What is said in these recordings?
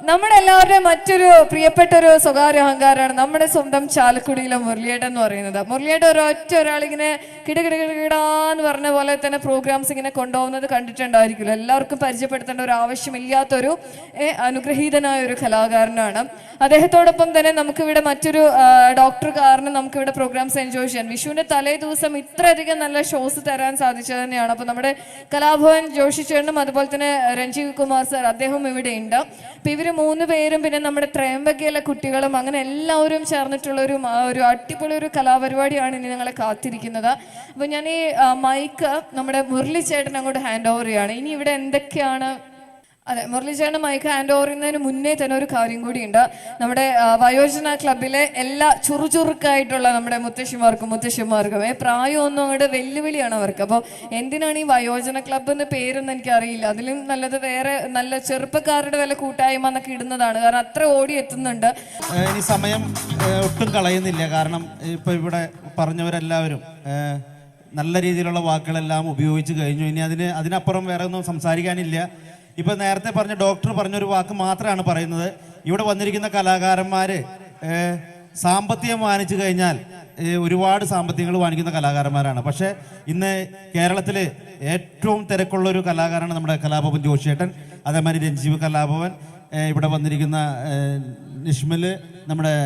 നമ്മുടെ എല്ലാവരുടെയും മറ്റൊരു പ്രിയപ്പെട്ട ഒരു സ്വകാര്യ അഹങ്കാരമാണ് നമ്മുടെ സ്വന്തം ചാലക്കുടിയിലെ മുരളിയേട്ടൻ എന്ന് പറയുന്നത്. മുരളിയേട്ടൻ ഒരാളിങ്ങനെ കിടകിടകിടാന്ന് പറഞ്ഞ പോലെ തന്നെ പ്രോഗ്രാംസ് ഇങ്ങനെ കൊണ്ടുപോകുന്നത് കണ്ടിട്ടുണ്ടായിരിക്കുമല്ലോ. എല്ലാവർക്കും പരിചയപ്പെടുത്തേണ്ട ഒരു ആവശ്യമില്ലാത്തൊരു അനുഗ്രഹീതനായ ഒരു കലാകാരനാണ്. അദ്ദേഹത്തോടൊപ്പം തന്നെ നമുക്കിവിടെ മറ്റൊരു ഡോക്ടർ കാരണം നമുക്കിവിടെ പ്രോഗ്രാംസ് എൻജോയ് ചെയ്യാൻ വിഷുവിന്റെ തലേ ദിവസം ഇത്രയധികം നല്ല ഷോസ് തരാൻ സാധിച്ചത് തന്നെയാണ്. അപ്പൊ നമ്മുടെ കലാഭവൻ ജോഷി ചേട്ടനും അതുപോലെ തന്നെ രഞ്ജീവ് കുമാർ സാർ അദ്ദേഹം ഇവിടെ ഉണ്ട്. അപ്പൊ ഇവര് 3 പേരും പിന്നെ നമ്മുടെ ത്രയംബകയിലെ കുട്ടികളും അങ്ങനെ എല്ലാവരും ചേർന്നിട്ടുള്ള ഒരു അടിപൊളി ഒരു കലാപരിപാടിയാണ് ഇനി ഞങ്ങളെ കാത്തിരിക്കുന്നത്. അപ്പൊ ഞാൻ ഈ മൈക്ക് നമ്മുടെ മുരളി ചേട്ടൻ അങ്ങോട്ട് ഹാൻഡ് ഓവർ ചെയ്യാണ്. ഇനി ഇവിടെ എന്തൊക്കെയാണ് അതെ മുരളീചേട്ടൻ മൈക്ക് ഹാൻഡ് ഓവർ ചെയ്യുന്നതിന് മുന്നേ തന്നെ ഒരു കാര്യം കൂടിയുണ്ട്. നമ്മുടെ വയോജന ക്ലബിലെ എല്ലാ ചുറുചുറുക്കായിട്ടുള്ള നമ്മുടെ മുത്തശ്ശിമാർക്കും പ്രായമൊന്നും അങ്ങോട്ട് വെല്ലുവിളിയാണ് അവർക്ക്. അപ്പോൾ എന്തിനാണ് ഈ വയോജന ക്ലബ് എന്ന് പേരൊന്നും എനിക്കറിയില്ല. അതിലും നല്ലത് വേറെ നല്ല ചെറുപ്പക്കാരുടെ വല്ല കൂട്ടായ്മ എന്നൊക്കെ ഇടുന്നതാണ്. കാരണം അത്ര ഓടി എത്തുന്നുണ്ട്. ഇനി സമയം ഒട്ടും കളയുന്നില്ല. കാരണം ഇപ്പൊ ഇവിടെ പറഞ്ഞവരെല്ലാവരും നല്ല രീതിയിലുള്ള വാക്കുകളെല്ലാം ഉപയോഗിച്ച് കഴിഞ്ഞു. ഇനി അതിനപ്പുറം വേറെ ഒന്നും സംസാരിക്കാനില്ല. ഇപ്പൊ നേരത്തെ പറഞ്ഞ ഡോക്ടർ പറഞ്ഞൊരു വാക്ക് മാത്രമാണ് പറയുന്നത്. ഇവിടെ വന്നിരിക്കുന്ന കലാകാരന്മാർ സാമ്പത്തികം വാങ്ങിച്ചു കഴിഞ്ഞാൽ ഒരുപാട് സാമ്പത്തികങ്ങൾ വാങ്ങിക്കുന്ന കലാകാരന്മാരാണ്. പക്ഷേ ഇന്ന് കേരളത്തിൽ ഏറ്റവും തിരക്കുള്ള ഒരു കലാകാരനാണ് നമ്മുടെ കലാഭവൻ ജോഷിയേട്ടൻ, അതേമാതിരി രഞ്ജീവ് കലാഭവൻ, ഇവിടെ വന്നിരിക്കുന്ന നിഷ്മൽ, നമ്മുടെ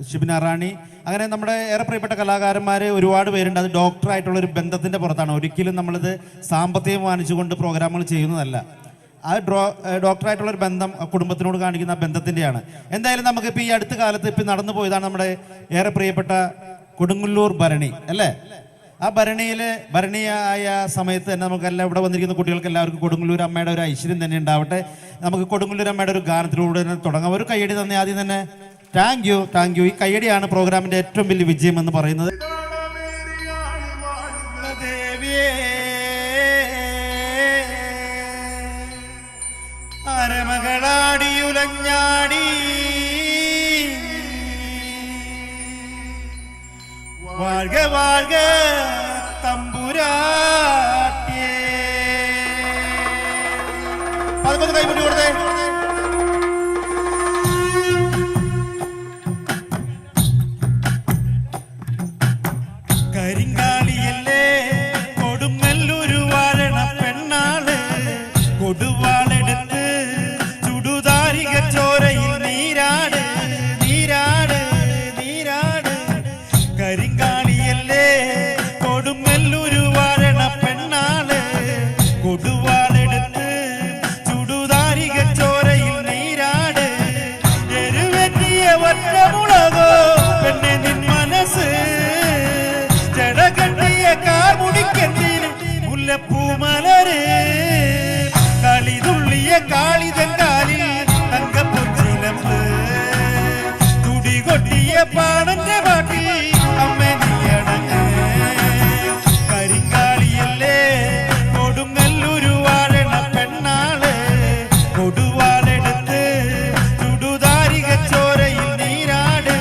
ഷിബിന റാണി, അങ്ങനെ നമ്മുടെ ഏറെ പ്രിയപ്പെട്ട കലാകാരന്മാർ ഒരുപാട് പേരുണ്ട്. അത് ഡോക്ടറായിട്ടുള്ളൊരു ബന്ധത്തിൻ്റെ പുറത്താണ്. ഒരിക്കലും നമ്മളിത് സാമ്പത്തികം വാങ്ങിച്ചുകൊണ്ട് പ്രോഗ്രാമുകൾ ചെയ്യുന്നതല്ല. അത് ഡോക്ടറായിട്ടുള്ളൊരു ബന്ധം കുടുംബത്തിനോട് കാണിക്കുന്ന ആ ബന്ധത്തിൻ്റെയാണ്. എന്തായാലും നമുക്കിപ്പോൾ ഈ അടുത്ത കാലത്ത് ഇപ്പം നടന്നു പോയതാണ് നമ്മുടെ ഏറെ പ്രിയപ്പെട്ട കൊടുങ്ങല്ലൂർ ഭരണി അല്ലേ. ആ ഭരണിയായ സമയത്ത് തന്നെ നമുക്കെല്ലാം ഇവിടെ വന്നിരിക്കുന്ന കുട്ടികൾക്ക് എല്ലാവർക്കും കൊടുങ്ങല്ലൂർ അമ്മയുടെ ഒരു ഐശ്വര്യം തന്നെ ഉണ്ടാവട്ടെ. നമുക്ക് കൊടുങ്ങല്ലൂർ അമ്മയുടെ ഒരു ഗാനത്തിലൂടെ തന്നെ തുടങ്ങാം. ഒരു കയ്യടി തന്നെ ആദ്യം തന്നെ. Thank you. ഈ കയ്യടിയാണ് പ്രോഗ്രാമിന്റെ ഏറ്റവും വലിയ വിജയം എന്ന് പറയുന്നത്. അരമകളാടിയുലഞ്ഞാടി വാഴ്ക വാഴ്ക തമ്പുരാട്ടിയേ. അതൊക്കെ കൈമുട്ടി കൊടുത്തേ. കരിങ്കാളിയല്ലേ കൊടുങ്ങല്ലൂരു വാഴണ പെണ്ണാള്, കൊടുവാളെടുത്ത് ചുടുതാരിക ചോരയിൽ നീരാട് നീരാട് നീരാട്. കരിങ്കാളിയല്ലേ കൊടുങ്ങല്ലൂരു വാഴണ പെണ്ണാള്, കൊടുവാളെടുത്ത് ചുടുതാരിക ചോരയിൽ നീരാട്. എരുവെറ്റിയ ഒറ്റമുളകോ പെണ്ണെ നിൻ മനസ്സ്, കാർമുടിക്കെന്തിന് മുല്ലപ്പൂമലര്, കളിതുള്ളിയ കാളിതൻ കാലിൽ തങ്കപ്പൊച്ചിലമ്പ്, തുടികൊട്ടിയ പാടന്റെ പാട്ടിൽ അമ്മ നീയടങ്ങ്. കരിങ്കാളിയല്ലേ കൊടുങ്ങല്ലൂരു വാഴണ പെണ്ണാള്, കൊടുവാളെടുത്ത് ചുടുതാരിക ചോരയിൽ നീരാട്.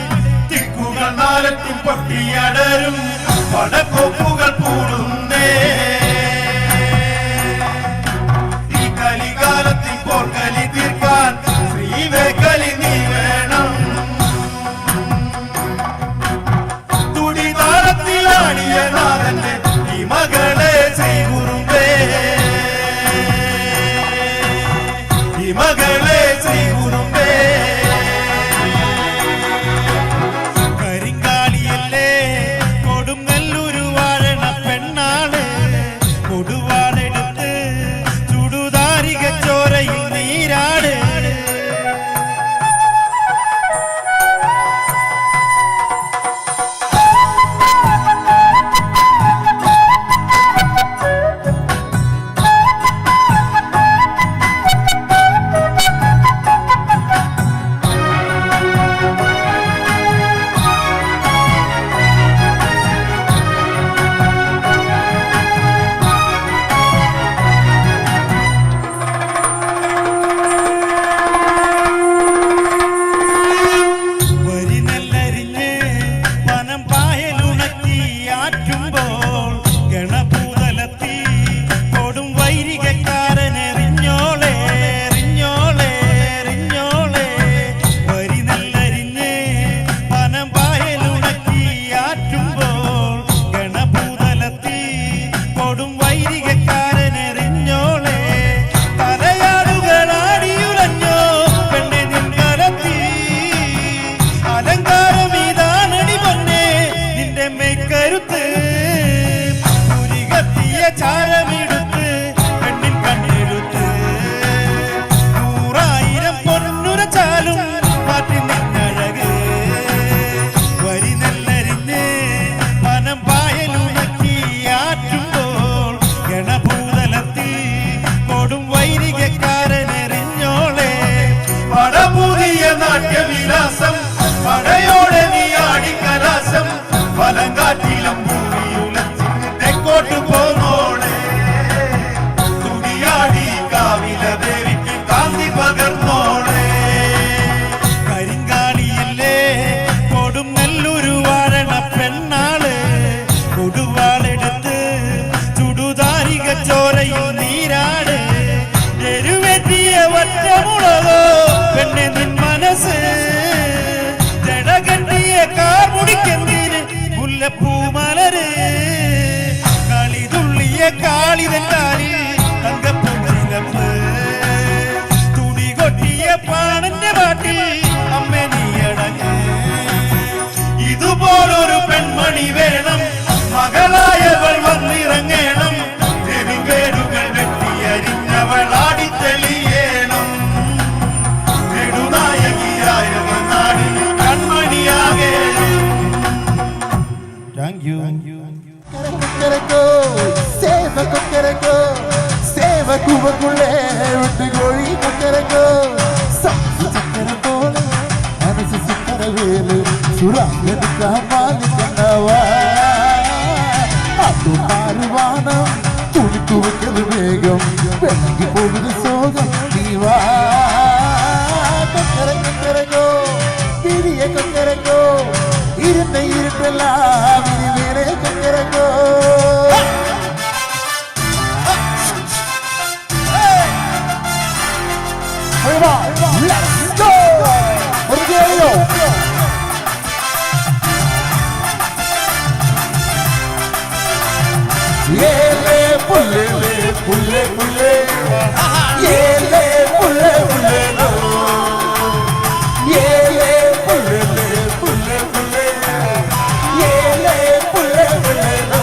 തിക്കുകൾ നാലത്തിൽ പൊട്ടിയടരും പടക്കൊപ്പുകൾ കൂടുന്നേ, ഈ കലികാലത്തിൽ പോർക്കലി തീർക്കാൻ ശ്രീവേക്കലി നീ വേണം. തുടിതാളത്തിലാടിയ നാഥന്റെ ഈ മകളെ ശ്രീകുറുമ്പേ, ഈ മകളെ ശ്രീകുറുമ്പേ. കരിങ്കാളിയല്ലേ കൊടുങ്ങല്ലൂരു വാഴണ പെണ്ണാള്, കൊടുവാളെടുത്ത് ചുടുതാരിക ചോരയിൽ നീരാട്. കൊക്കരക്കോ സേവ കൊക്കരക്കോ സേവ കുവക്കുള്ളേ വിട്ടുകോഴി കൊക്കരക്കോ ചക്കര പോലെ മനസ്സ് ചക്കരവേല് സുറാമെടുക്കാൻ മാലിക്കണ്ടവാ മാറുവാനം തുണിക്കുവയ്ക്കത് വേഗം വെള്ളി പോകുന്ന സോകം നീവാ കൊക്കരക്കോ തിരിയ കൊക്കരക്കോ ഇരുന്ന ഇരുട്ടെല്ലാം ഇനി വേറെ കൊക്കരക്കോ Let's go! Orgueiro! Yele pulle pulle pulle Yele pulle pulle no Yele pulle pulle pulle Yele pulle pulle no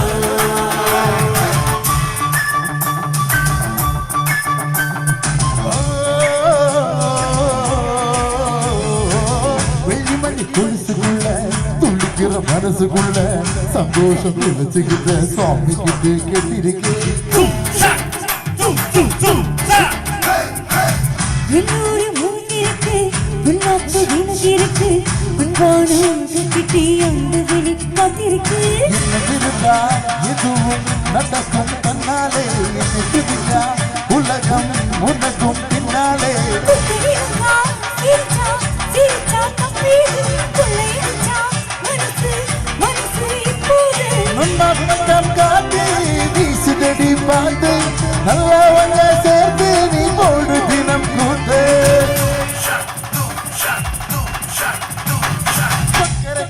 வெள்ளிமணி கொலுசுக்குள்ள துள்ளிக்கிற மனசுக்குள்ள சந்தோஷம் நினைச்சுக்கிட்ட சுவாமி கிட்ட கேட்டிருக்கேன் என்னோட மூங்கிருக்கு உன்னாப்பு வீணகிருக்கு உன்வானம் கட்டிட்டு அந்த வெளி காத்திருக்கு என்னதிருந்தா எதுவும் நடக்கும் தன்னாலே என்னதிருந்தா உலகம் உனக்கும் பின்னாலே குத்திரிக்கா சிரிச்சா சிரிச்சா தப்பீது கொள்ளையடிச்சா மனசு மனசு இப்போது நன்னாட்டம் காத்து வீசுதடி பார்த்து நல்லவங்க சேர்த்து நீ போடு தினம் கூத்து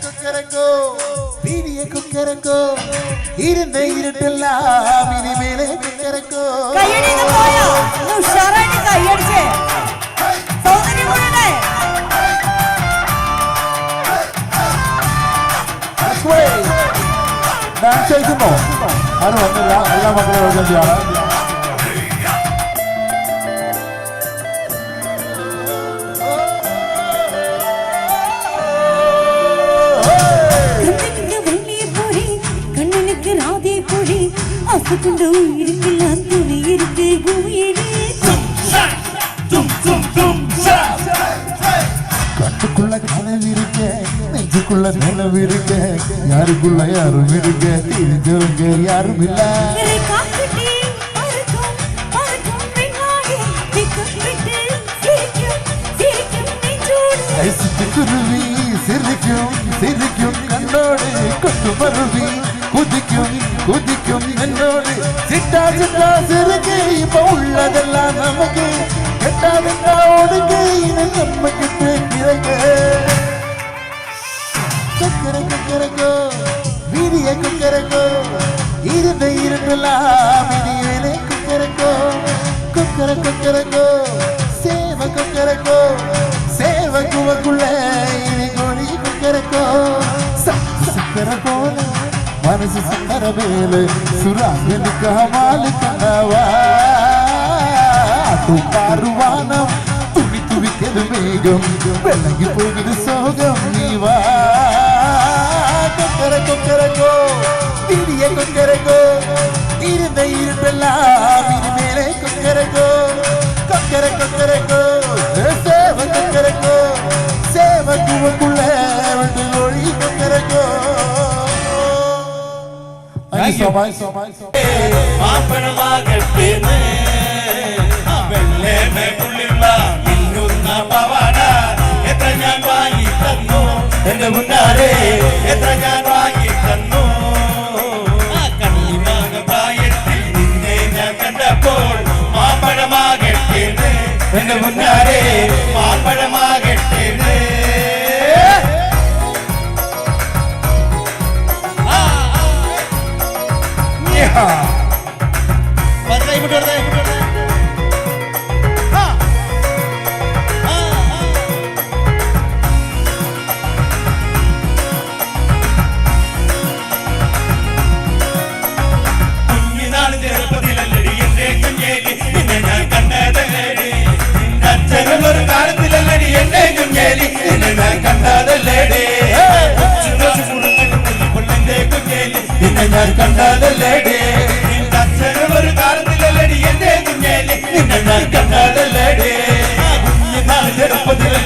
கொக்கரக்கோ வீடிய கொக்கரக்கோ ഇരുന്ന ഇരുട്ടെല്ലാം ഇനി മേലെ കൊക്കരക്കോ കയ്യടിന്ന് പോയോ ഉഷാറായിട്ട് കയ്യടിച്ചേ സൗന്ദര്യം കൂടെ ഡാൻസ് കളിക്കുന്നോ ആരും വന്നില്ല എല്ലാ മക്കളും എഴുതിയാണ് கண்ணனுக்கு ராதே பொழி அசுக்குண்டு உயிருக்கெல்லாம் துணி இருக்கு பூமியிலே கட்டுக்குள்ள கனவு இருக்க நெஞ்சுக்குள்ள நிலவு இருக்க யாருக்குள்ள யாரும் இருக்க தெரிஞ்சவங்க யாரும் இல்ல காத்துட்டே பறக்கும் பறக்கும் வெண்ணாடி திக்கு விட்டு சிரிக்கும் சிரிக்கும் நெஞ்சோடு சிட்டுக்குருவி சிரிக்கும் சிரிக்கும் கண்ணோடு கொத்து மருவி குதிக்கும் குதிக்கும் என்னோடு சிட்டா சிட்டா சிறுக்கு இப்ப உள்ளதெல்லாம் நமக்கு கெட்டாவிட்டா ஒடுக்கு இது நம்ம கிட்ட கிறங்க கொக்கர கொக்கரக்கோ வீடிய கொக்கரக்கோ இருந்த இருட்டெல்லாம் இனி வேலை கொக்கரக்கோ கொக்கர கொக்கரக்கோ சேவ கொக்கரக்கோ சேவ குவக்குள்ள இனி கோழி கொக்கரக்கோ சக்கர போல മനസ്സ് സക്കരവേല് സുരാഗനിക്ക മാലിക്കണ്ടവാ പാറുവാനം തുണി തുവിക്കത് വേഗം വെള്ളങ്ങി പോകുന്നത് സോകം നീവാ കൊക്കര കൊക്കരക്കോ തിരിയ കൊക്കരക്കോ ഇരുന്ന ഇരുട്ടെല്ലാം ഇനി മേലെ കൊക്കരക്കോ കൊക്കര കൊക്കരക്കോ സേവ കൊക്കരക്കോ സേവ കുവക്കുള്ള വെട്ടുകോഴി കൊക്കരക്കോ മാപ്പണമാകട്ടേന്ന് വെള്ളേമേ പുള്ളിള്ള മിന്നുന്ന പവാട എത്ര ഞാൻ വാങ്ങി തന്നു എന്റെ മുന്നാരെ എത്ര ഞാൻ വാങ്ങി തന്നു കണ്ണിമാക പ്രായത്തിൽ നിന്നെ ഞാൻ കണ്ടപ്പോൾ മാപ്പഴമാകട്ടേന്ന് എന്റെ മുന്നാരെ മാപ്പഴമാകട്ടേന്ന് കണ്ടതല്ലേ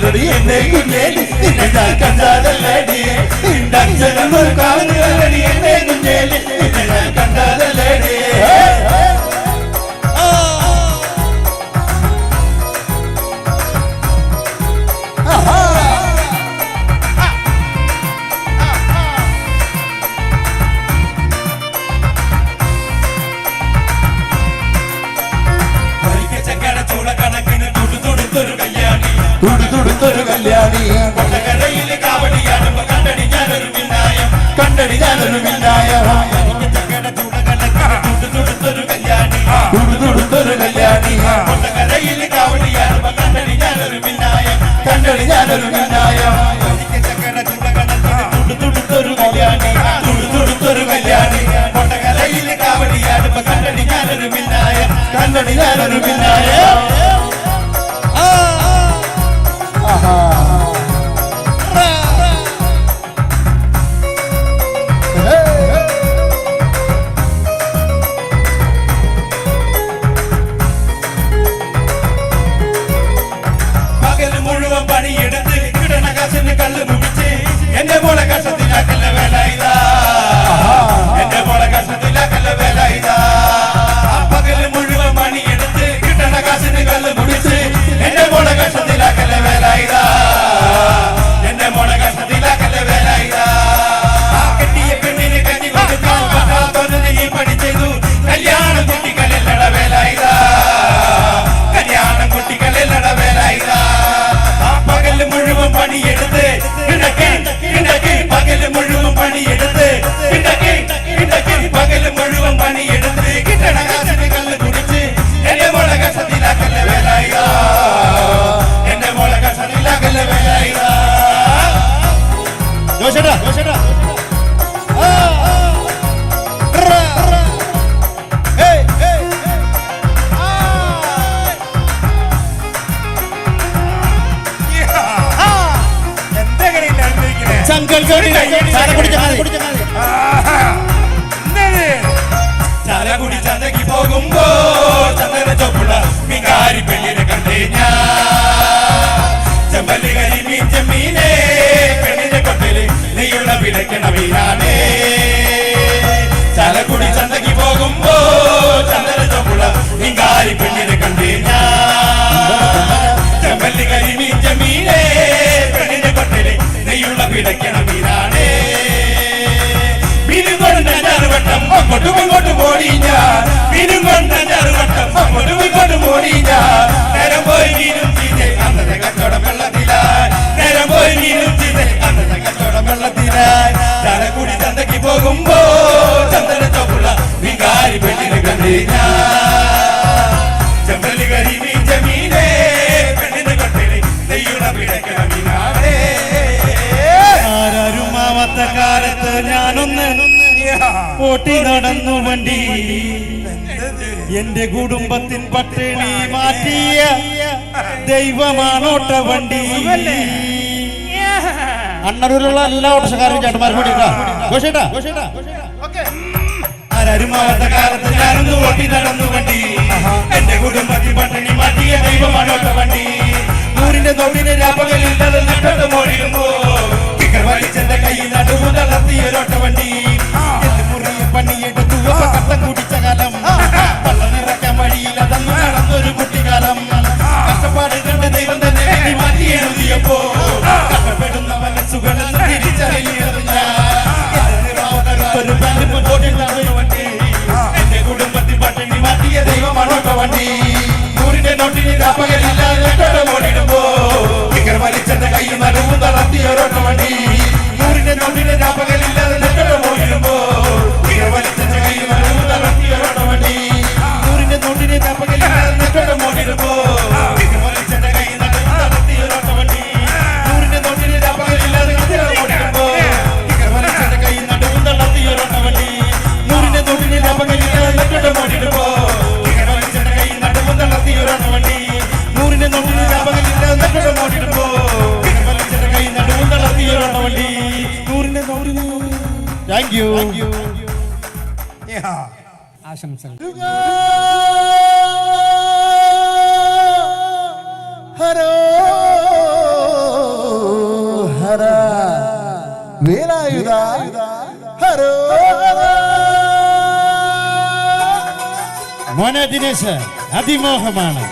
കാണുകില്ലടി എന്റെ കുഞ്ഞേലി നിന്നെ ഞാൻ കണ്ടതല്ലേടി നിന്റെ അച്ഛനൊന്നും കാണുകില്ലടി എന്റെ കുഞ്ഞേലി നിന്നെ ഞാൻ കണ്ടതല്ലേടി തുടുതുടുത്തൊരു കല്യാണി കൊട്ടക്കരയിലെ കാവടിയാടുമ്പോ കണ്ടടി ഞാനൊരു മിന്നായം കണ്ടടി ഞാനൊരു മിന്നായം തുടുതുടുത്തൊരു കല്യാണി തുടുതുടുത്തൊരു കല്യാണി കൊട്ടക്കരയിലെ കാവടിയാടുമ്പോ കണ്ടടി ഞാനൊരു മിന്നായം കണ്ടടി ഞാനൊരു മിന്നായം തുടുതുടുത്തൊരു കല്യാണി തുടുതുടുത്തൊരു കല്യാണി കൊട്ടക്കരയിലെ കാവടിയാടുമ്പോ കണ്ടടി ഞാനൊരു മിന്നായം കണ്ടടി ഞാനൊരു മിന്നായം പകല് മുഴുവൻ പണിയെടുത്ത് കിടണ കാശിന് കള്ള് മുടിച്ച് എന്റെ മോളെ കഷ്ടത്തിലാക്കല്ല വേല ഇതാ എന്റെ മോളെ കഷ്ടത്തിലാക്കല്ല വേല ഇതാ പകല് മുഴുവൻ പണിയെടുത്ത് കിടണ കാശിന് കള്ള് മുടിച്ച് എന്റെ മോളെ കഷ്ടത്തിലാക്കല്ല വേല ഇതാ എന്റെ മോളെ കഷ്ടത്തിലാക്കല്ല വേല ഇതാ കെട്ടിയ പെണ്ണിന് കഞ്ഞി കൊടുക്കാൻ പറ്റാത്തൊന്ന് നീ പണി ചെയ്തു കല്യാണം കുട്ടികളെല്ലട വേല ഇതാ കല്യാണം കുട്ടികളെല്ലട വേല ഇതാ പകല് മുഴുവൻ പണിയെടുത്ത് കിടക്കി കിടക്കി പകല് മുഴുവൻ പണിയെടുത്ത് കിടക്കി കിടക്കി പകല് മുഴുവൻ പണിയെടുത്ത് കിട്ടണ കാശിന് കള്ള് കുടിച്ച് എന്റെ മോളെ കഷ്ടത്തിലാക്കല്ല വേല ഇതാ എന്റെ മോളെ കഷ്ടത്തിലാക്കല്ല വേല ഇതാ ജോഷേട്ടാ ജോഷേട്ടാ ചാലക്കുടി ചന്തയ്ക്ക് പോകുമ്പോ ചന്ദന ചൊപ്പുള്ള മികാരി പെണ്ണിനെ കണ്ടേ ഞാൻ ചെമ്പല്ലി കരി മീൻ ചെമ്മീനെ പെണ്ണിന്റെ കൊട്ടില് നെയ്യുള്ള വിലക്കണ വീരാണേ ചാലക്കുടി ചന്തയ്ക്ക് പോകുമ്പോ ചന്ദന ചൊപ്പുള്ള മികാരി പെണ്ണിനെ കണ്ടേ ഞാൻ ചെമ്പല്ലി കരി മീൻ ചെമ്മീനെ പെണ്ണിന്റെ കൊട്ടില് നെയ്യുള്ള വിലക്കണ വീരാണേ മീനും കൊണ്ട് ചാറുവട്ടം അങ്ങോട്ടും ഇങ്ങോട്ടും ഓടി ഞാൻ മീനും കൊണ്ട് ചാറുവട്ടം അങ്ങോട്ടും ഇങ്ങോട്ടും ഓടി ഞാൻ നേരം പോയി മീനും ചീതെ അന്നത്തെ കച്ചവടം വെള്ളത്തിലായി നേരം പോയി മീനും ചീതെ അന്നത്തെ കച്ചവടം വെള്ളത്തിലായി ചാലക്കുടി ചന്തയ്ക്ക് പോകുമ്പോ ചന്ദന ചോപ്പുള്ള വികാരി പെണ്ണിനെ കണ്ടേ ഞാൻ ചെമ്പല്ലി കരി മീൻ ചെമ്മീനെ പെണ്ണിനെ കൊട്ടില് നെയ്യുണ പിടയ്ക്കണ മീനാണേ ആരാരുമാവാത്ത കാലത്ത് ഞാനൊന്ന് ഓട്ടി നടന്നു വണ്ടി എന്റെ കുടുംബത്തിൻ പട്ടിണി മാറ്റിയ ദൈവമാണോട്ട വണ്ടി അണ്ണൂരിലുള്ള എല്ലാ ഓട്ടോക്കാരും ചേട്ടന്മാരും കൂടി ആരാരുമാവാത്ത കാലത്ത് ഞാനൊന്ന് ഓട്ടി നടന്നു വണ്ടി എന്റെ കുടുംബത്തിൻ പട്ടിണി മാറ്റിയ ദൈവമാണോട്ട വണ്ടി ൂരിന്റെ തൊഴിലെ രാപ്പകലില്ലാതെ നട്ടത് മോടിയുമ്പോ വലിച്ചെന്റെ കൈ നടുവ് നടത്തിയൊരോട്ട വണ്ടി മുറിയെ പണിയെടുത്തു കട്ടം കുടിച്ച കാലം വള്ളം നിറയ്ക്കാൻ വഴിയില്ല തന്നു നടന്നൊരു കുട്ടിക്കാലം കഷ്ടപ്പാട് കണ്ട് ദൈവം തന്നെ മാറ്റി എഴുതിയപ്പോ കഷ്ടപ്പെടുന്ന മനസ്സുകളെന്ന് തിരിച്ചറിയത് ഞാനൊരു വണ്ടി എന്റെ കുടുംബത്തിൽ പട്ടിണി മാറ്റിയ ദൈവമാണോട്ടോ വണ്ടി ൂരിന്റെ നോട്ടിന് രാപ്പകലില്ലാതെ ഓടിടുമ്പോ വലിച്ചെന്റെ കൈ നടുവ് നടത്തിയൊരോട്ട വണ്ടി ൂരിന്റെ നോട്ടിന് രാപ്പകലില്ലാതെ ഓടിടുമ്പോ വലിച്ചെന്റെ കൈ നടുവ് നടത്തിയൊരോട്ട വണ്ടി ൂരിന്റെ നോട്ടിന് രാപ്പകലില്ലാതെ ഓടിടുമ്പോ വലിച്ചെന്റെ കൈ നടുവ് നടത്തിയൊരോട്ട വണ്ടി ൂരിന്റെ നോട്ടിന് രാപ്പകലില്ലാതെ ഓടിടുമ്പോ വലിച്ചെന്റെ കൈ നടുവ് നടത്തിയൊരോട്ട വണ്ടി ൂരിന്റെ നോട്ടിന് രാപ്പകലില്ലാതെ ഓടിടുമ്പോ വലിച്ചെന്റെ കൈ നടുവ് നടത്തിയൊരോട്ട വണ്ടി ൂരിന്റെ നോട്ടിന് രാപ്പകലില്ലാതെ ഓടിടുമ്പോ വലിച്ചെന്റെ കൈ നടുവ് നടത്തിയൊരോട്ട വണ്ടി ൂരിന്റെ നോട്ടിന് താങ്ക് യു ആശംസകൾ ഹരോ വേലായുധ ഹരോ മോനെ ദിനേശ് അതിമോഹമാണ്.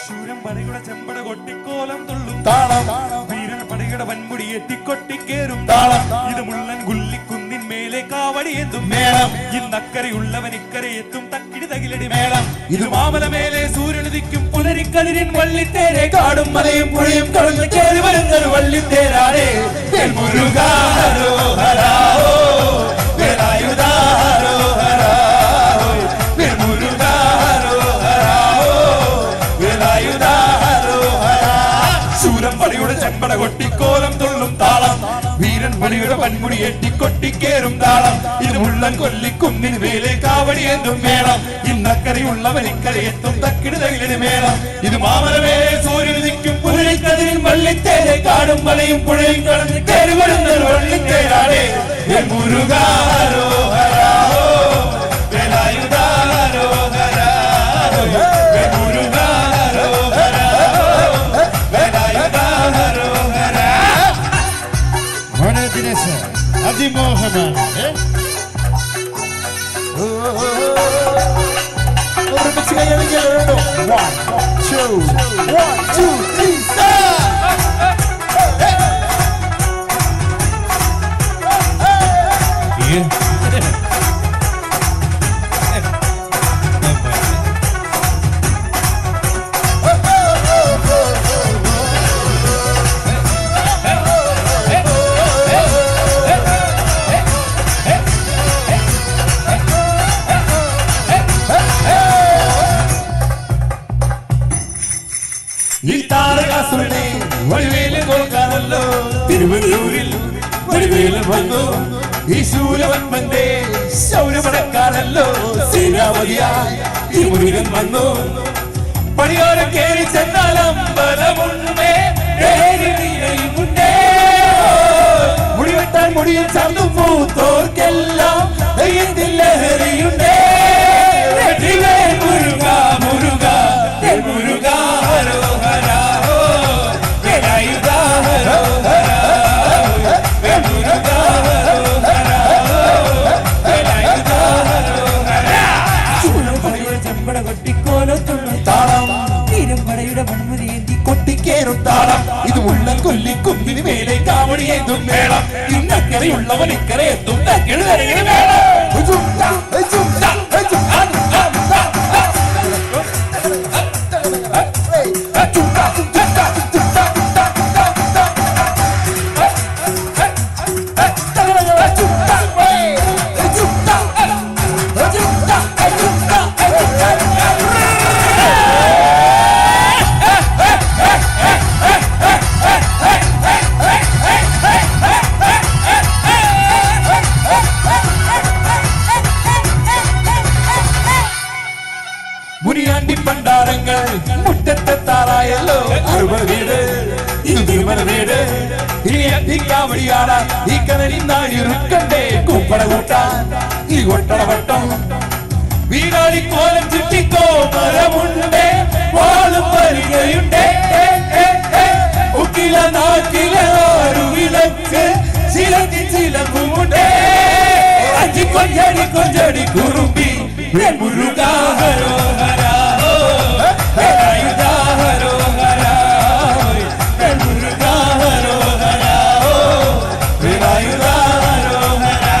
ശൂരം പടയുടെ ചെമ്പട കൊട്ടിക്കോലം തുള്ളും താളം വീരൻ പടയുടെ വൻമുടി എത്തിക്കൊട്ടിക്കേറും താളം. ഇത് മുള്ളൻ ഗുല്ലിക്കുന്നിൻ മേലെ കാവടി എന്തും മേളം. ഇന്നക്കരയുള്ളവൻ ഇക്കരെ എത്തും തക്കിടി തകിലടി മേളം. ഇത് മാമല മേലെ സൂര്യനുദിക്കും പുലരിക്കതിരിൻ വള്ളിത്തേരെ കാടും മലയും പുഴയും കടന്ന് കേറി വരുന്നൊരു വള്ളിത്തേരാണേ. മുരുകാ ഹരോഹരാഹോ വേലായുധാ ഹരോഹരാഹോ മുരുകാ ഹരോഹരാഹോ വേലായുധാ ഹരോഹരാ. ശൂരം പടയുടെ ചെമ്പട കൊട്ടിക്കോലം തുള്ളും താളം. വീരൻ പടിയുടെ വൻമുടി എട്ടിക്കൊട്ടിക്കേറും താളം. ഇത് മുള്ളൻ കൊല്ലിക്കുന്നിന് മേലെ കാവടി എന്തും മേളം. ഇന്നക്കരയുള്ളവൻ ഇക്കരെ എത്തും തക്കിടി തകിലടി മേളം. ഇത് മാമല മേലെ സൂര്യനുദിക്കും പുലരിക്കതിരിൻ വള്ളിത്തേരെ കാടും മലയും പുഴയും കടന്ന് കേറി വരുന്നൊരു വള്ളിത്തേരാണേ. മുരുകാ ഹരോഹരാഹോ വേലായുധാ ഹരോഹരാഹോ മുരുകാ ഹരോഹരാഹോ വേലായുധാ ഹരോഹരാ. മോനെ ദിനേശ് അതിമോഹമാണ്. ഒരുമിച്ച് കൈയടിക്കലുണ്ടോ? 1 2 3 ഈ താരകാസുരനെ വടിവേല് തോൽക്കാനല്ലോ തിരുവല്ലൂരിൽ വടിവേല് വന്നു. ഈ ശൂലവന്മന്റെ ശൗര്യമടക്കാനല്ലോ സേനാപതിയായി തിരുമുരുകൻ വന്നു. പടിയോരം കേറി ചെന്നാൽ അമ്പലമുണ്ടേ മുണ്ടേ. മുടിവെട്ടാൻ മുടിയിൽ ചന്തു പൂത്തോർക്കെല്ലാം ദൈവത്തിൽ ലഹരിയുണ്ടേ. മുരുകാ മുരുകാ മുരുകാ ഹരോഹരാഹോ വേലായുധാ ഹരോഹരാഹോ മുരുകാ ഹരോഹരാഹോ വേലായുധാ ഹരോഹരാ. ശൂലം പടയുടെ ചെമ്പട കൊട്ടിക്കോലം തുള്ളും താളം. വീരൻ പടയുടെ വൻമുടി ഏന്തി കൊട്ടിക്കേറും താളം. ഇത് മുള്ളൻ കൊല്ലിക്കുന്നിന് മേലെ കാവടി ഏന്തും മേളം. ഇന്നക്കരയുള്ളവൻ ഇക്കരെ എത്തും തക്കിടി തകിലടി മേളം. മുനിയാണ്ടി പണ്ടാരങ്ങൾ മുറ്റത്തെ താറായല്ലോ 60 വീട് ഇത് തിരുമല വീട്. ഈ കാവടിയാടാ ഈ കനലി നാഴിറുക്കണ്ടേ കുപ്പട കൂട്ടാൻ ഈ കൊട്ടടവട്ടം. വീടാടി കോലം ചുറ്റിക്കോ മരമുണ്ടേ വാളും വരികയുണ്ടേ. ഉക്കില നാക്കില ആരു വിളക്ക് ചിലത്തി ചിലമ്പുമുണ്ടേ. അഞ്ചി കൊഞ്ചടി കൊഞ്ചടി കുറുമ്പി മുരുകാ ഹരോഹരാഹോ വേലായുധാ ഹരോഹരാഹോ മുരുകാ ഹരോഹരാഹോ വേലായുധാ ഹരോഹരാ.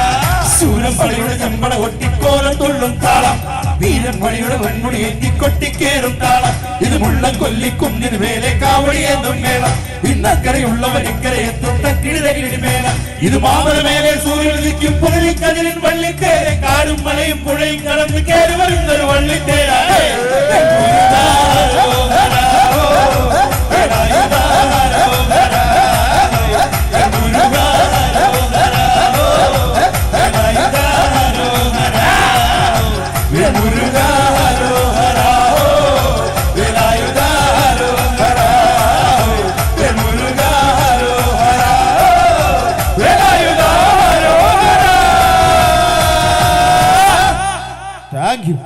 ശൂരം പടയുടെ ചെമ്പട കൊട്ടിക്കോലം തുള്ളും താളം. വീരൻ പടയുടെ വൻമുടി എത്തിക്കൊട്ടിക്കേറും താളം. ഇത് മുള്ളൻ കൊല്ലിക്കുന്നിന് മേലെ കാവടി എന്തും മേളം. ഇന്നക്കരയുള്ളവൻ ഇക്കരെ എത്തും തക്കിടി തകിലടി മേളം. ഇത് മാമല മേലെ സൂര്യനുദിക്കും പുലരിക്കതിരിൻ വള്ളിത്തേരെ കാടും മലയും പുഴയും കടന്ന് കേറി വരുന്നൊരു വള്ളിത്തേരാണേ. മുരുകാ ഹരോഹരാഹോ വേലായുധാ ഹരോഹരാഹോ മുരുകാ ഹരോഹരാഹോ വേലായുധാ ഹരോഹരാഹോ മുരുകാ ഹരോഹരാഹോ വേലായുധാ ഹരോഹരാഹോ മുരുകാ ഹരോഹരാഹോ വേലായുധാ ഹരോഹരാ. Thank you.